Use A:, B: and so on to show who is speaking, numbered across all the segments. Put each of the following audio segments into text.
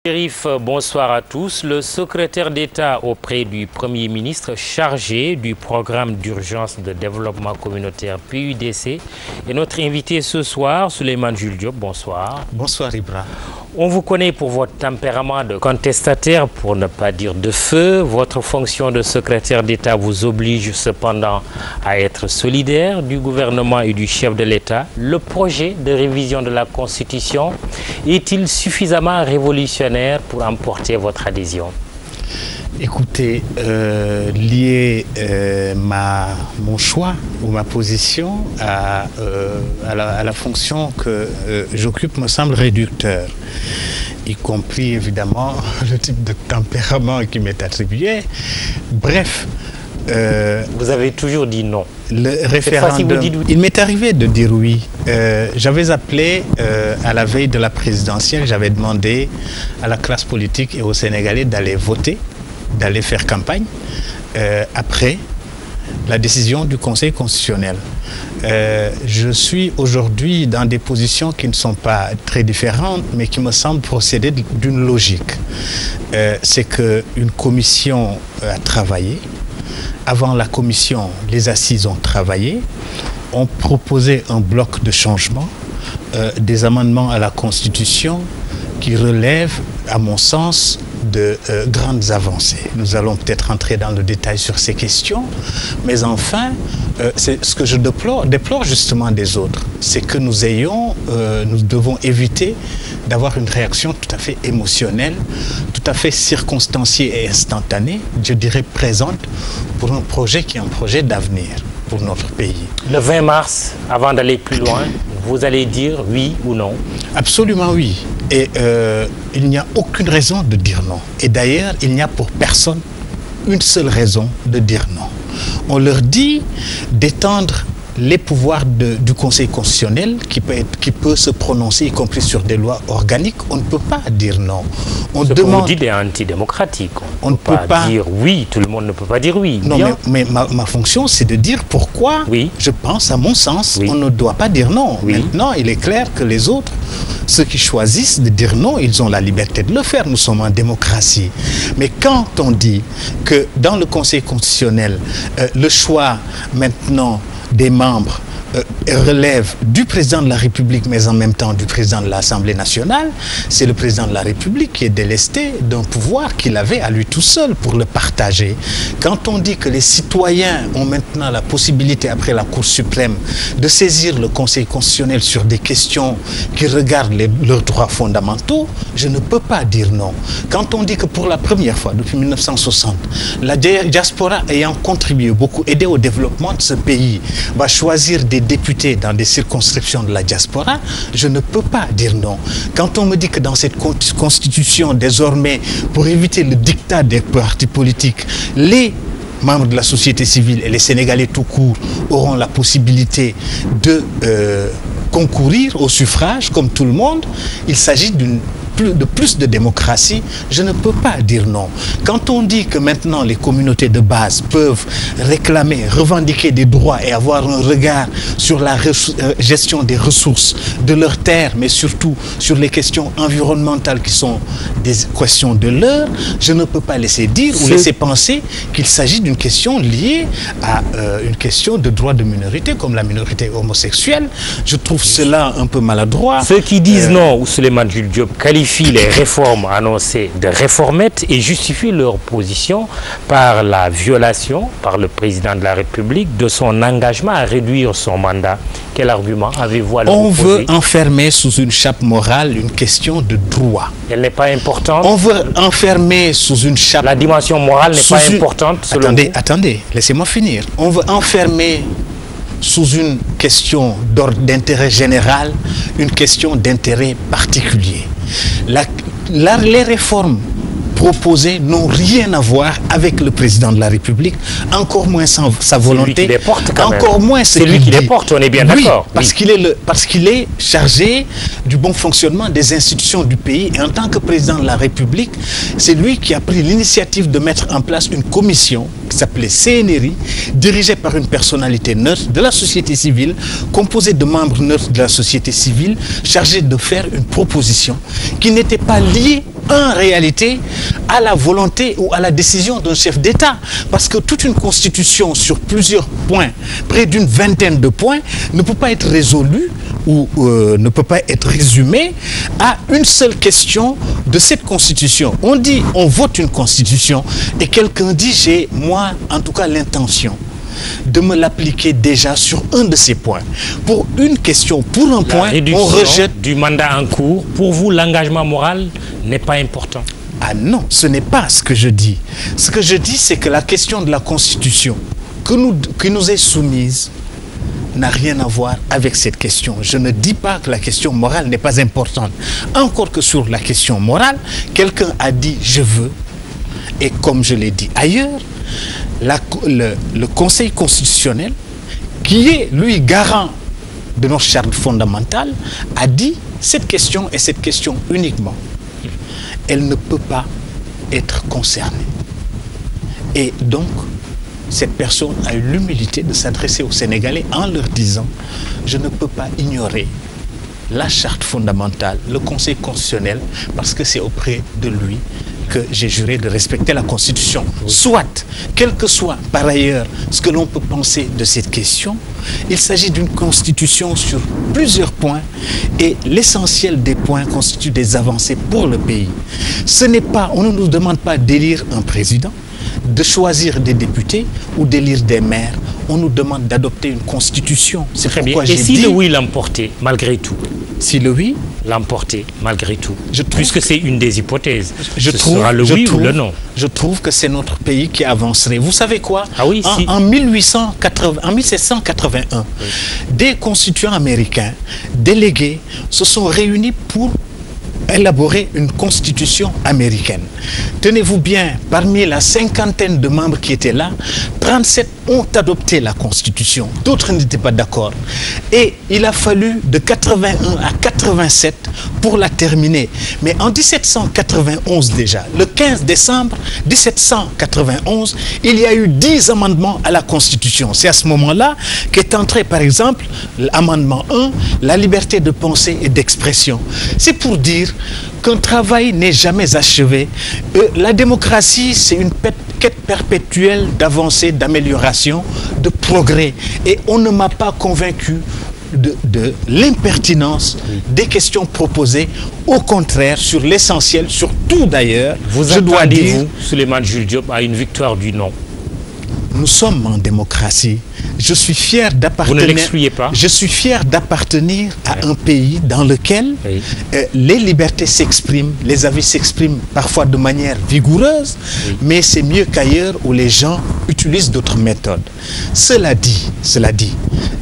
A: Chérif, bonsoir à tous. Le secrétaire d'État auprès du Premier ministre chargé du programme d'urgence de développement communautaire PUDC est notre invité ce soir, Souleymane Jules Diop. Bonsoir.
B: Bonsoir Ibra.
A: On vous connaît pour votre tempérament de contestataire, pour ne pas dire de feu. Votre fonction de secrétaire d'État vous oblige cependant à être solidaire du gouvernement et du chef de l'État. Le projet de révision de la Constitution est-il suffisamment révolutionnaire pour emporter votre adhésion?
B: Écoutez, lier mon choix ou ma position à la fonction que j'occupe me semble réducteur, y compris évidemment le type de tempérament qui m'est attribué. Bref.
A: Vous avez toujours dit non.
B: Le référendum, oui. Il m'est arrivé de dire oui. J'avais appelé à la veille de la présidentielle, j'avais demandé à la classe politique et aux Sénégalais d'aller voter, d'aller faire campagne après la décision du Conseil constitutionnel. Je suis aujourd'hui dans des positions qui ne sont pas très différentes, mais qui me semblent procéder d'une logique. C'est qu'une commission a travaillé. Avant la commission, les assises ont travaillé, ont proposé un bloc de changement, des amendements à la Constitution qui relèvent, à mon sens, de grandes avancées. Nous allons peut-être entrer dans le détail sur ces questions, mais enfin, c'est ce que je déplore justement des autres, c'est que nous devons éviter d'avoir une réaction tout à fait émotionnelle, tout à fait circonstanciée et instantanée, je dirais présente, pour un projet qui est un projet d'avenir pour notre pays.
A: Le 20 mars, avant d'aller plus loin, vous allez dire oui ou non? Absolument oui.
B: Et il n'y a aucune raison de dire non. Et d'ailleurs, il n'y a pour personne une seule raison de dire non. On leur dit d'étendre les pouvoirs du Conseil constitutionnel qui peut se prononcer, y compris sur des lois organiques. On ne peut pas dire non.
A: Ce que vous dites est antidémocratique. On ne peut pas dire oui. Tout le monde ne peut pas dire oui.
B: Non, mais ma fonction, c'est de dire pourquoi, oui. Je pense, à mon sens, oui. On ne doit pas dire non. Oui. Maintenant, il est clair que les autres, ceux qui choisissent de dire non, ils ont la liberté de le faire. Nous sommes en démocratie. Mais quand on dit que dans le Conseil constitutionnel, le choix maintenant des membres relève du président de la République, mais en même temps du président de l'Assemblée nationale, c'est le président de la République qui est délesté d'un pouvoir qu'il avait à lui tout seul pour le partager. Quand on dit que les citoyens ont maintenant la possibilité, après la Cour suprême, de saisir le Conseil constitutionnel sur des questions qui regardent leurs droits fondamentaux, je ne peux pas dire non. Quand on dit que pour la première fois, depuis 1960, la diaspora ayant contribué beaucoup, aidé au développement de ce pays, va choisir des députés dans des circonscriptions de la diaspora, je ne peux pas dire non. Quand on me dit que dans cette constitution, désormais, pour éviter le diktat des partis politiques, les membres de la société civile et les Sénégalais tout court auront la possibilité de concourir au suffrage comme tout le monde, il s'agit de plus de démocratie, je ne peux pas dire non. Quand on dit que maintenant les communautés de base peuvent réclamer, revendiquer des droits et avoir un regard sur la gestion des ressources de leurs terres, mais surtout sur les questions environnementales qui sont des questions de l'heure, je ne peux pas laisser dire ou laisser penser qu'il s'agit d'une question liée à une question de droit de minorité, comme la minorité homosexuelle. Je trouve cela un peu maladroit.
A: Ceux qui disent non, ou Souleymane Jules Diop qualifient les réformes annoncées de réformettes et justifient leur position par la violation par le président de la République de son engagement à réduire son mandat. Quel argument avez-vous à lui
B: proposer? On veut enfermer sous une chape morale une question de droit.
A: Elle n'est pas importante?
B: On veut enfermer sous une chape...
A: La dimension morale n'est pas importante selon vous?
B: Attendez, laissez-moi finir. On veut enfermer sous une question d'intérêt général, une question d'intérêt particulier. Les réformes proposées n'ont rien à voir avec le président de la République, encore moins sa volonté.
A: C'est lui qui les porte quand même.
B: Encore moins
A: c'est lui qui les porte, on est bien d'accord.
B: Parce qu'il est chargé du bon fonctionnement des institutions du pays. Et en tant que président de la République, c'est lui qui a pris l'initiative de mettre en place une commission qui s'appelait CNRI, dirigée par une personnalité neutre de la société civile, composée de membres neutres de la société civile, chargée de faire une proposition qui n'était pas liée en réalité à la volonté ou à la décision d'un chef d'État. Parce que toute une constitution sur plusieurs points, près d'une vingtaine de points, ne peut pas être résolue ou ne peut pas être résumée à une seule question de cette constitution. On dit, on vote une constitution et quelqu'un dit, j'ai moi en tout cas l'intention de me l'appliquer déjà sur un de ces points. Pour une question, pour un point, on rejette
A: du mandat en cours. Pour vous, l'engagement moral n'est pas important.
B: Ah non, ce n'est pas ce que je dis. Ce que je dis, c'est que la question de la Constitution qui nous est soumise n'a rien à voir avec cette question. Je ne dis pas que la question morale n'est pas importante. Encore que sur la question morale, quelqu'un a dit « je veux ». Et comme je l'ai dit ailleurs, le Conseil constitutionnel, qui est, lui, garant de notre charte fondamentale, a dit cette question et cette question uniquement. Elle ne peut pas être concernée. Et donc, cette personne a eu l'humilité de s'adresser aux Sénégalais en leur disant « je ne peux pas ignorer la charte fondamentale, le Conseil constitutionnel, parce que c'est auprès de lui que j'ai juré de respecter la Constitution. » Soit, quel que soit par ailleurs ce que l'on peut penser de cette question, il s'agit d'une Constitution sur plusieurs points et l'essentiel des points constitue des avancées pour le pays. Ce n'est pas, on ne nous demande pas d'élire un président, de choisir des députés ou d'élire des maires. On nous demande d'adopter une constitution. C'est pourquoi j'ai dit...
A: Et si le oui l'emportait, malgré tout?
B: Si le oui
A: l'emportait, malgré tout, puisque c'est une des hypothèses, ce
B: sera
A: le oui ou le non.
B: Je trouve que c'est notre pays qui avancerait. Vous savez quoi?
A: Ah oui,
B: en 1781, des constituants américains délégués se sont réunis pour élaborer une constitution américaine. Tenez-vous bien, parmi la cinquantaine de membres qui étaient là, 37 ont adopté la constitution. D'autres n'étaient pas d'accord. Et il a fallu de 81 à 87 pour la terminer. Mais en 1791 déjà, le 15 décembre 1791, il y a eu 10 amendements à la constitution. C'est à ce moment-là qu'est entré par exemple l'amendement 1, la liberté de pensée et d'expression. C'est pour dire qu'un travail n'est jamais achevé. La démocratie, c'est une quête perpétuelle d'avancée, d'amélioration, de progrès. Et on ne m'a pas convaincu de l'impertinence des questions proposées. Au contraire, sur l'essentiel, sur tout d'ailleurs,
A: je dois dire... Vous, Souleymane Jules Diop, à une victoire du non?
B: Nous sommes en démocratie. Je suis fier d'appartenir.
A: Vous ne l'excluez pas?
B: Je suis fier d'appartenir à un pays dans lequel les libertés s'expriment, les avis s'expriment parfois de manière vigoureuse, mais c'est mieux qu'ailleurs où les gens utilisent d'autres méthodes. Cela dit,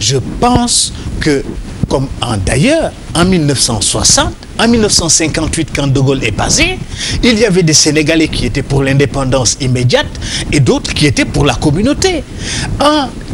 B: je pense que, comme d'ailleurs en 1960, en 1958, quand De Gaulle est passé, il y avait des Sénégalais qui étaient pour l'indépendance immédiate et d'autres qui étaient pour la communauté.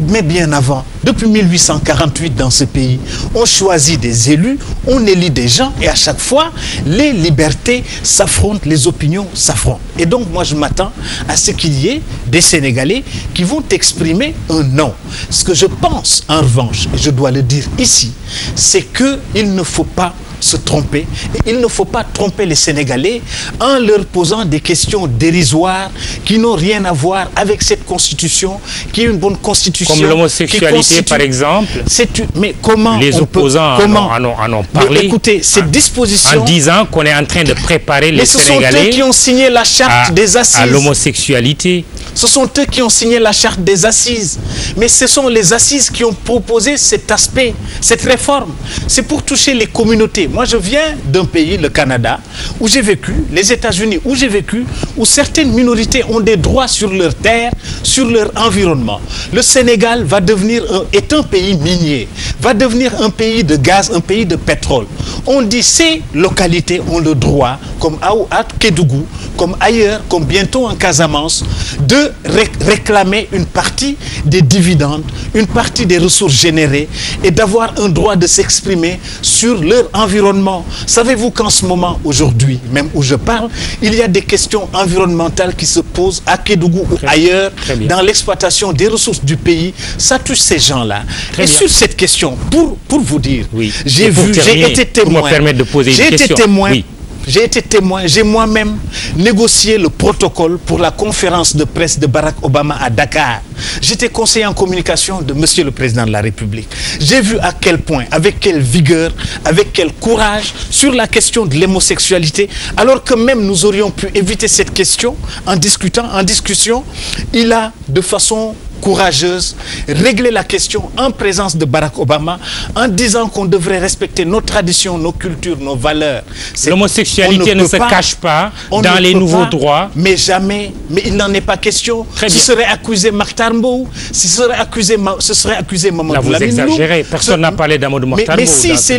B: Mais bien avant, depuis 1848 dans ce pays, on choisit des élus, on élit des gens et à chaque fois, les libertés s'affrontent, les opinions s'affrontent. Et donc moi je m'attends à ce qu'il y ait des Sénégalais qui vont exprimer un non. Ce que je pense en revanche, et je dois le dire ici, c'est qu'il ne faut pas se tromper. Et il ne faut pas tromper les Sénégalais en leur posant des questions dérisoires qui n'ont rien à voir avec cette constitution, qui est une bonne constitution.
A: Comme l'homosexualité, par exemple.
B: Mais comment
A: les opposants en ont parlé.
B: Mais écoutez, cette disposition...
A: En disant qu'on est en train de préparer les Sénégalais...
B: Mais ce sont eux qui ont signé la charte des assises.
A: À l'homosexualité.
B: Ce sont eux qui ont signé la charte des assises. Mais ce sont les assises qui ont proposé cet aspect, cette réforme. C'est pour toucher les communautés. Moi, je viens d'un pays, le Canada, où j'ai vécu, les États-Unis, où j'ai vécu, où certaines minorités ont des droits sur leur terre, sur leur environnement. Le Sénégal est un pays minier, va devenir un pays de gaz, un pays de pétrole. On dit ces localités ont le droit, comme à Kédougou, comme ailleurs, comme bientôt en Casamance, de réclamer une partie des dividendes, une partie des ressources générées et d'avoir un droit de s'exprimer sur leur environnement. Savez-vous qu'en ce moment, aujourd'hui, même où je parle, il y a des questions environnementales qui se posent à Kédougou ou ailleurs, dans l'exploitation des ressources du pays. Ça touche ces gens-là. Et sur cette question, pour vous dire, j'ai été témoin.
A: Pour me permettre de poser une question.
B: J'ai été témoin.
A: Oui.
B: J'ai été témoin, j'ai moi-même négocié le protocole pour la conférence de presse de Barack Obama à Dakar. J'étais conseiller en communication de Monsieur le Président de la République. J'ai vu à quel point, avec quelle vigueur, avec quel courage, sur la question de l'homosexualité, alors que même nous aurions pu éviter cette question en discussion, il a de façon courageuse, régler la question en présence de Barack Obama en disant qu'on devrait respecter nos traditions, nos cultures, nos valeurs.
A: L'homosexualité ne se cache pas dans les nouveaux droits.
B: Mais jamais, mais il n'en est pas question. Ce serait accusé Makhtar Mbow, ce serait accusé Mamadou Lamine Loum.
A: Vous exagérez, personne n'a parlé d'Amadou Makhtar Mbow.
B: Mais si, c'est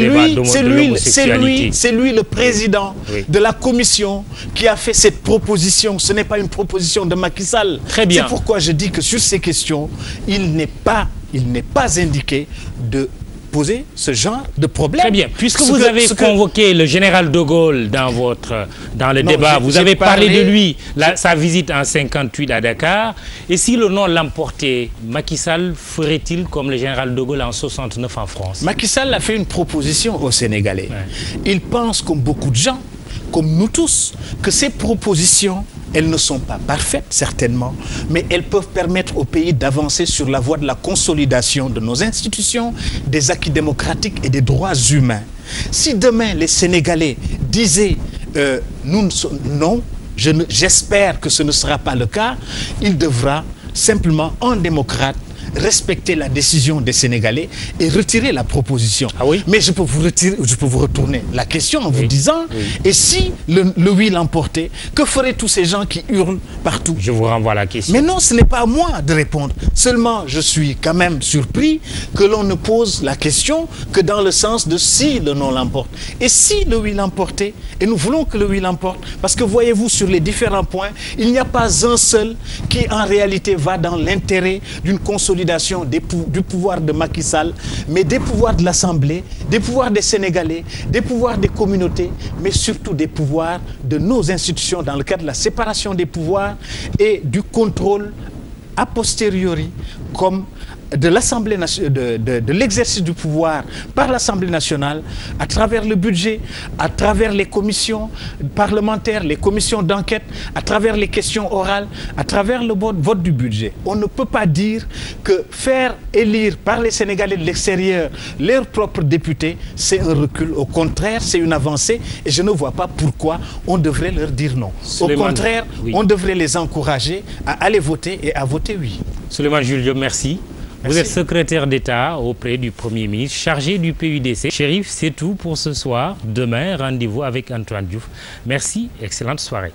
B: lui le président de la commission qui a fait cette proposition. Ce n'est pas une proposition de Macky Sall.
A: Très bien.
B: C'est pourquoi je dis que sur ces questions, il n'est pas indiqué de poser ce genre de problème.
A: Très bien. Puisque vous avez convoqué le général de Gaulle dans le débat, vous avez parlé de lui, sa visite en 58 à Dakar. Et si le nom l'emportait, Macky Sall ferait-il comme le général de Gaulle en 69 en France?
B: Macky Sall a fait une proposition aux Sénégalais. Ouais. Il pense, comme beaucoup de gens, comme nous tous, que ces propositions, elles ne sont pas parfaites, certainement, mais elles peuvent permettre au pays d'avancer sur la voie de la consolidation de nos institutions, des acquis démocratiques et des droits humains. Si demain, les Sénégalais disaient non, j'espère que ce ne sera pas le cas, il devra simplement, en démocrate, respecter la décision des Sénégalais et retirer la proposition.
A: Ah oui?
B: Mais je peux vous retourner la question en vous disant, et si le oui l'emportait, que feraient tous ces gens qui hurlent partout?
A: Je vous renvoie la question.
B: Mais non, ce n'est pas à moi de répondre. Seulement, je suis quand même surpris que l'on ne pose la question que dans le sens de si le non l'emporte. Et si le oui l'emportait, et nous voulons que le oui l'emporte, parce que voyez-vous, sur les différents points, il n'y a pas un seul qui en réalité va dans l'intérêt d'une consolidation du pouvoir de Macky Sall, mais des pouvoirs de l'Assemblée, des pouvoirs des Sénégalais, des pouvoirs des communautés, mais surtout des pouvoirs de nos institutions dans le cadre de la séparation des pouvoirs et du contrôle a posteriori, comme de l'Assemblée de l'exercice du pouvoir par l'Assemblée nationale à travers le budget, à travers les commissions parlementaires, les commissions d'enquête, à travers les questions orales, à travers le vote du budget. On ne peut pas dire que faire élire par les Sénégalais de l'extérieur leurs propres députés, c'est un recul. Au contraire, c'est une avancée et je ne vois pas pourquoi on devrait leur dire non. Au contraire, on devrait les encourager à aller voter et à voter oui.
A: Souleymane Jules Diop, merci. Vous êtes secrétaire d'État auprès du Premier ministre, chargé du PUDC. Chérif, c'est tout pour ce soir. Demain, rendez-vous avec Antoine Diouf. Merci, excellente soirée.